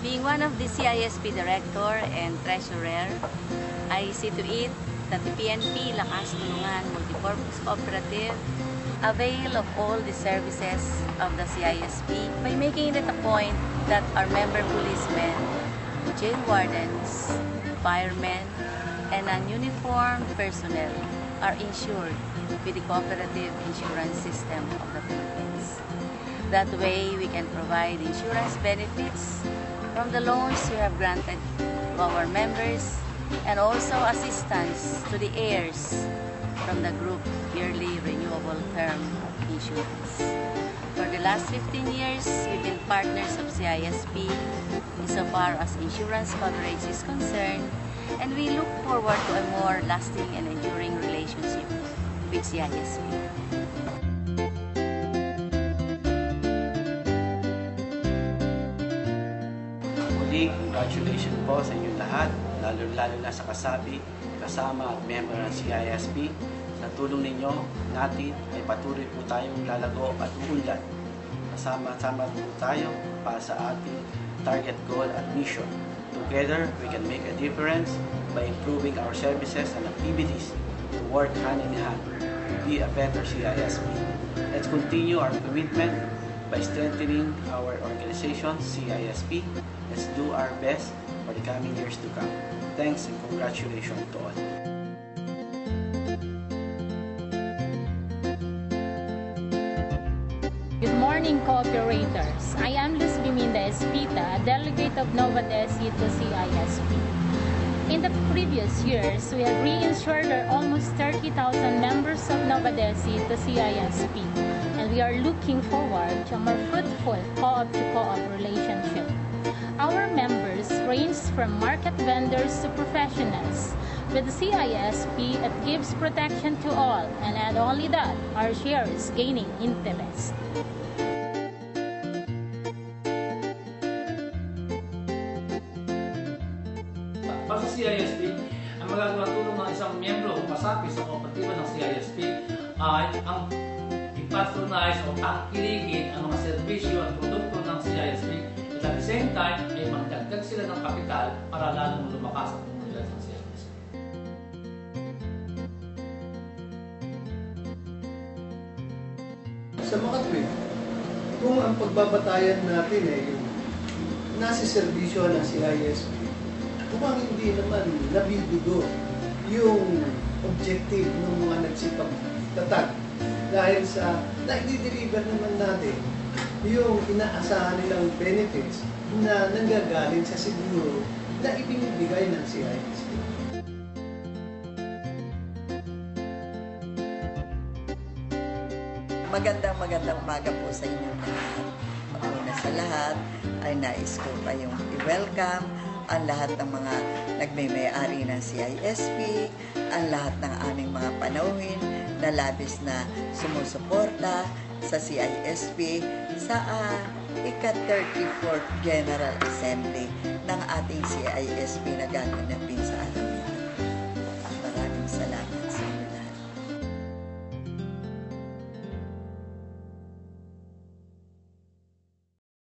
Being one of the CISP Director and Treasurer, I see to it that the PNP Lakas Tulungan Multipurpose Cooperative avail of all the services of the CISP by making it a point that our member policemen, jail wardens, firemen, and non-uniformed personnel are insured with the cooperative insurance system of the Philippines. That way, we can provide insurance benefits from the loans we have granted to our members and also assistance to the heirs from the group yearly renewable term insurance. For the last 15 years, we've been partners of CISP insofar as insurance coverage is concerned, and we look forward to a more lasting and enduring relationship with CISP. Congratulations po sa inyong lahat, lalo na sa kasabi, kasama at member ng CISP. Sa tulong ninyo, natin ay patuloy po tayong lalago at uunlad. Kasama-sama po tayo para sa ating target goal at mission. Together, we can make a difference by improving our services and activities to work hand in hand to be a better CISP. Let's continue our commitment by strengthening our organization, CISP. Let's do our best for the coming years to come. Thanks and congratulations to all. Good morning, cooperators. I am Luz Biminda Espita, delegate of Nova Desi to CISP. In the previous years, we have reinsured our almost 30,000 members of Nova Desi to CISP, and we are looking forward to a more fruitful co-op-to-co-op relationship. Our members range from market vendors to professionals. With the CISP, it gives protection to all, and not only that, our share is gaining interest. Para sa CISP, ang magagawa tulong ng isang miyembro o kasapi sa kooperatiba ng CISP ay ang ipatronize o tangkilikin ang mga serbisyo at produkto ng CISP. At the same time, ay magdagdag sila ng kapital para lalong lumakas ang komunidad ng CISP. Sa mga tweet, kung ang pagbabatayan natin ay yung nasa serbisyo ng CISP, kung hindi naman nabibigo yung objective ng mga nagsipagtatag dahil sa na-deliver naman natin yung inaasahan nilang benefits na nanggagaling sa siguro na ibinibigay ng CISP. Magandang umaga po sa inyo lahat. Una sa lahat ay nais ko kayong i-welcome ang lahat ng mga nagmay-ari ng CISP, ang lahat ng aming mga panauhin na labis na sumusuporta sa CISP sa ika-34th General Assembly ng ating CISP na gaganapin sa